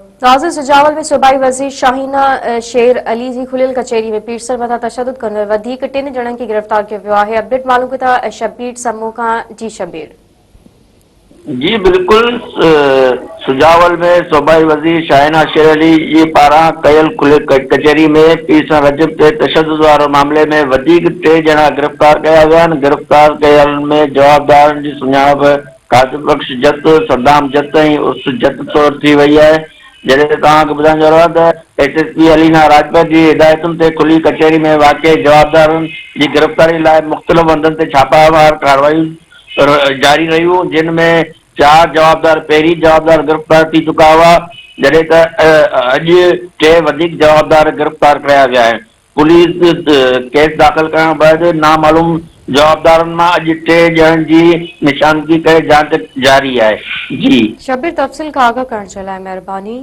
नाज़िर सुजावल में सूबाई वज़ीर शाहीना शेर अली जी खुलियल कचेरी में पीरसर मथां तशद्दुद कंदड़ वधीक 3 ॼणनि खे गिरफ़्तार कियो वियो आहे। अपडेट मालूम कयो था शबीर समूह खां। जी शबीर। जी बिल्कुल, सुजावल में सूबाई वज़ीर शाहीना शेर अली जी पारां कयल खुलियल कचेरी में पीरसर रजब ते तशद्दुद वारे मामले में वधीक 3 ॼणा गिरफ़्तार कया विया आहिनि। गिरफ़्तार कयल में जवाबदारनि जी सुञाणप कासिम बख्श जत, सद्दाम जत ऐं उर्स जत तौर थी वई आहे। जॾहिं तव्हांखे ॿुधाइणु ज़रूरत आहे त एसएसपी अलीना राजपत जी हिदायतुनि ते खुली कचेरी में वाक़िए जवाबदारनि जी गिरफ़्तारी लाइ मुख़्तलिफ़ हंधनि ते छापामार कार्रवाई जारी रहियूं, जिन में 4 जवाबदार पहिरीं जवाबदार गिरफ़्तार थी चुका हुआ, जॾहिं त अॼु 3 वधीक जवाबदार गिरफ़्तार कया विया आहिनि। पुलिस केस दाख़िल करण बैदि नामालूम जवाबदारनि मां अॼु 3 ॼणनि जी निशानदगी करे जांच जारी आहे। जी शबीर, तफ़सील खां आगाह करण जे लाइ महिरबानी।